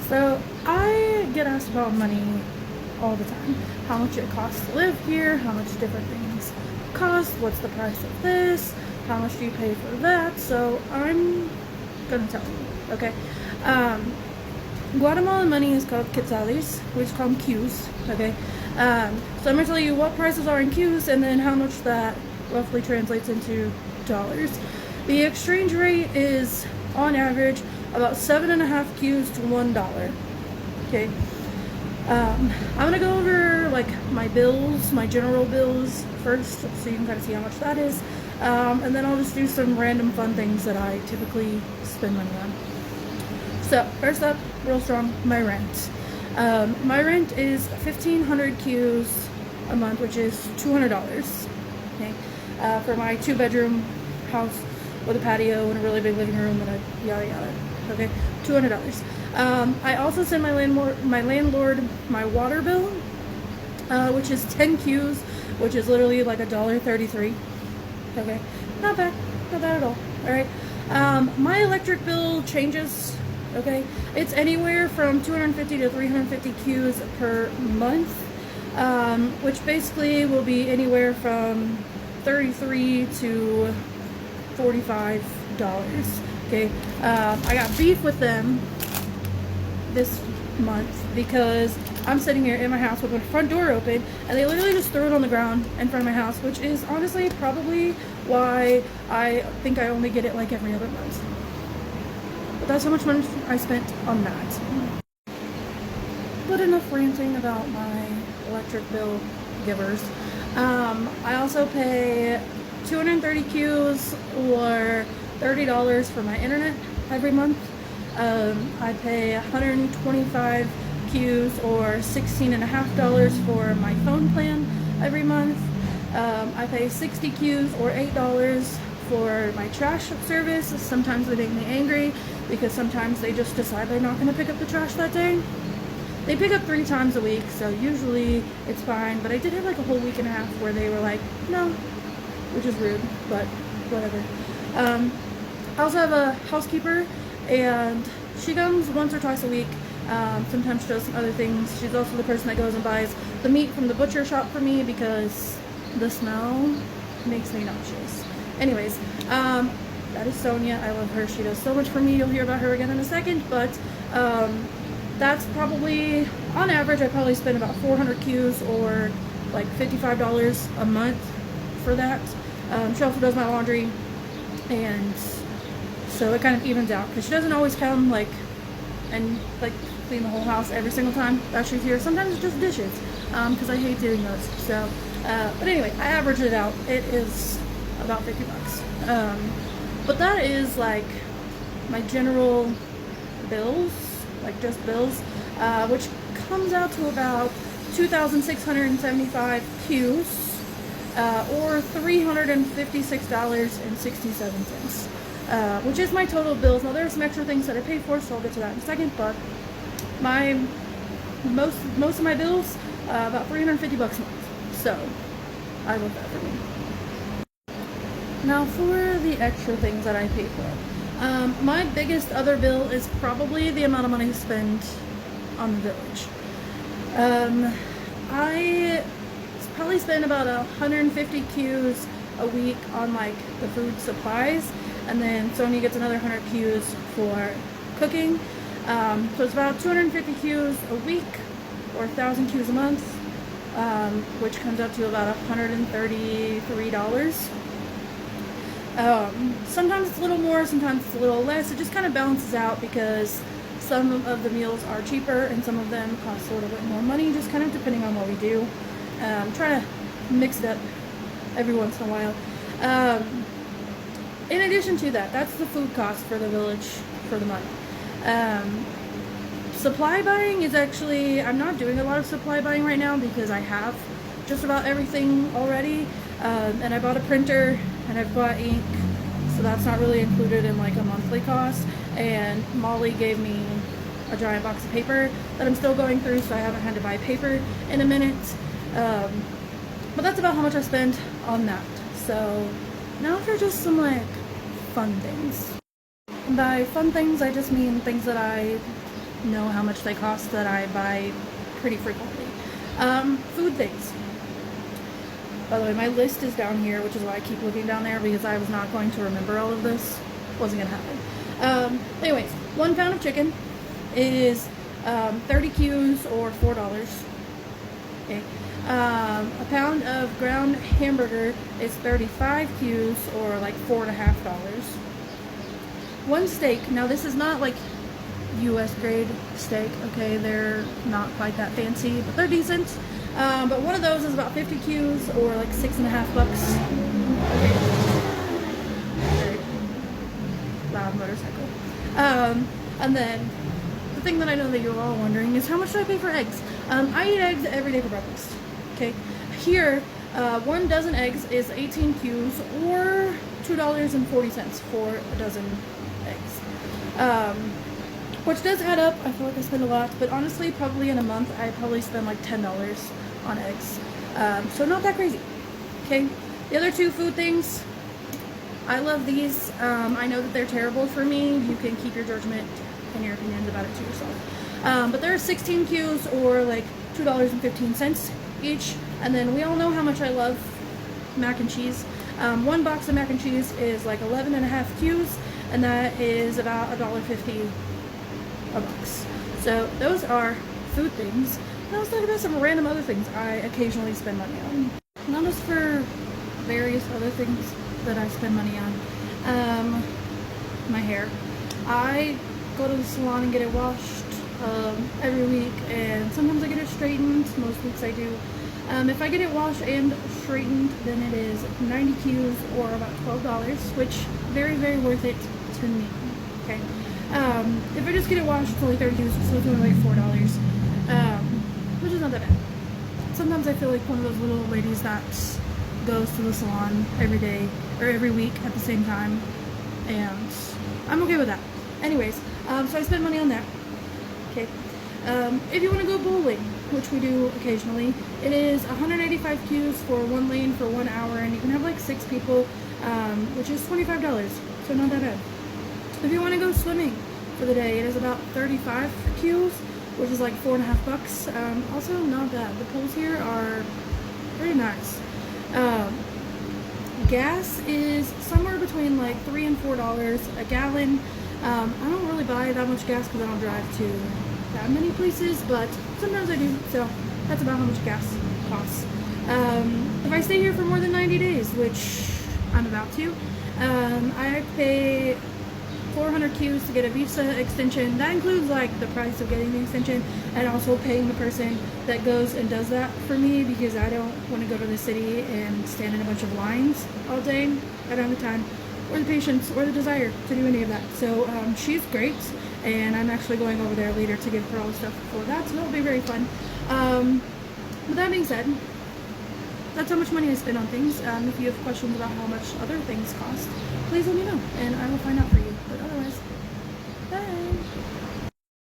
So I get asked about money all the time. How much it costs to live here, how much different things cost, what's the price of this, how much do you pay for that. So I'm gonna tell you, okay? Guatemalan money is called quetzales, we just call them Qs, okay? So I'm gonna tell you what prices are in Qs and then how much that roughly translates into dollars. The exchange rate is on average about 7.5 Qs to $1. Okay. I'm gonna go over like my bills, my general bills first, so you can kind of see how much that is, and then I'll just do some random fun things that I typically spend money on. So first up, real strong, my rent. My rent is 1,500 Qs a month, which is $200. Okay, for my 2-bedroom house with a patio and a really big living room and a yada yada. Okay, $200. I also send my landlord my water bill, which is 10 Qs, which is literally like $1.33. Okay, not bad at all. All right, my electric bill changes. Okay, it's anywhere from 250 to 350 Qs per month, which basically will be anywhere from $33 to $45. Okay, I got beef with them this month because I'm sitting here in my house with my front door open and they literally just threw it on the ground in front of my house, which is honestly probably why I think I only get it like every other month. But that's how much money I spent on that. But enough ranting about my electric bill givers. I also pay 230 Qs or $30 for my internet every month. I pay 125 Qs or $16.50 for my phone plan every month. I pay 60 Qs or $8 for my trash service. Sometimes they make me angry because sometimes they just decide they're not going to pick up the trash that day. They pick up 3 times a week, so usually it's fine, but I did have like a whole week and a half where they were like, no, which is rude, but whatever. I also have a housekeeper, and she comes once or twice a week. Sometimes she does some other things. She's also the person that goes and buys the meat from the butcher shop for me because the smell makes me nauseous. Anyways, that is Sonia. I love her. She does so much for me. You'll hear about her again in a second, but that's probably, on average, I probably spend about 400 Qs or like $55 a month for that. She also does my laundry, and so it kind of evens out because she doesn't always come and clean the whole house every single time that she's here. Sometimes it's just dishes because I hate doing those. So, but anyway, I average it out. It is about $50. But that is like my general bills, like just bills, which comes out to about 2,675 Qs. Or $356.67, which is my total bills. Now there's some extra things that I pay for, so I'll get to that in a second. But my most of my bills, about $350 a month. So I love that for me. Now for the extra things that I pay for, my biggest other bill is probably the amount of money I spend on the village. I probably spend about 150 Qs a week on like the food supplies, and then Sonia gets another 100 Qs for cooking. So it's about 250 Qs a week or 1,000 Qs a month, which comes up to about $133. Sometimes it's a little more, sometimes it's a little less. It just kind of balances out because some of the meals are cheaper and some of them cost a little bit more money, just kind of depending on what we do. Try to mix it up every once in a while. In addition to that, that's the food cost for the village for the month. Supply buying is actually, I'm not doing a lot of supply buying right now because I have just about everything already. And I bought a printer and I've bought ink, so that's not really included in like a monthly cost. And Molly gave me a giant box of paper that I'm still going through, so I haven't had to buy paper in a minute. But that's about how much I spend on that. So now for just some like fun things. And by fun things, I just mean things that I know how much they cost that I buy pretty frequently. Food things. By the way, my list is down here, which is why I keep looking down there, because I was not going to remember all of this. Wasn't going to happen. Anyways, 1 pound of chicken is 30 Qs or $4. Okay. A pound of ground hamburger is 35 Qs or like $4.50. One steak, now this is not like US grade steak, okay, they're not quite that fancy, but they're decent. But one of those is about 50 Qs or like $6.50. Very loud motorcycle. And then the thing that I know that you're all wondering is how much do I pay for eggs? I eat eggs every day for breakfast. Okay, here 1 dozen eggs is 18 Qs or $2.40 for a dozen eggs. Which does add up. I feel like I spend a lot, but honestly, probably in a month, I probably spend like $10 on eggs. So not that crazy. Okay, the other 2 food things, I love these. I know that they're terrible for me. You can keep your judgment and your opinions about it to yourself. But they're 16 Qs or like $2.15 each. And then we all know how much I love mac and cheese. 1 box of mac and cheese is like 11.5 Qs, and that is about $1.50 a box. So those are food things. Now let's talk about some random other things I occasionally spend money on. Not just for various other things that I spend money on. My hair. I go to the salon and get it washed every week, and sometimes I get it straightened. Most weeks I do. If I get it washed and straightened, then it is 90 Qs or about $12, which very, very worth it to me. Okay. If I just get it washed, it's only 30 Qs, so it's only like $4, which is not that bad. Sometimes I feel like one of those little ladies that goes to the salon every day or every week at the same time, and I'm okay with that. Anyways, so I spend money on that. Okay. If you want to go bowling, which we do occasionally, it is 185 Qs for 1 lane for 1 hour, and you can have like 6 people, which is $25, so not that bad. If you want to go swimming for the day, it is about 35 Qs, which is like $4.50. Also not bad. The pools here are very nice. Gas is somewhere between like $3 and $4 a gallon. I don't really buy that much gas because I don't drive to that many places, but sometimes I do, so that's about how much gas costs. If I stay here for more than 90 days, which I'm about to, I pay 400 Qs to get a visa extension. That includes like the price of getting the extension and also paying the person that goes and does that for me, because I don't want to go to the city and stand in a bunch of lines all day. I don't have the time or the patience or the desire to do any of that. So she's great, and I'm actually going over there later to give her all the stuff for that, so that'll be very fun. With that being said, that's how much money I spend on things. If you have questions about how much other things cost, please let me know, and I will find out for you. But otherwise,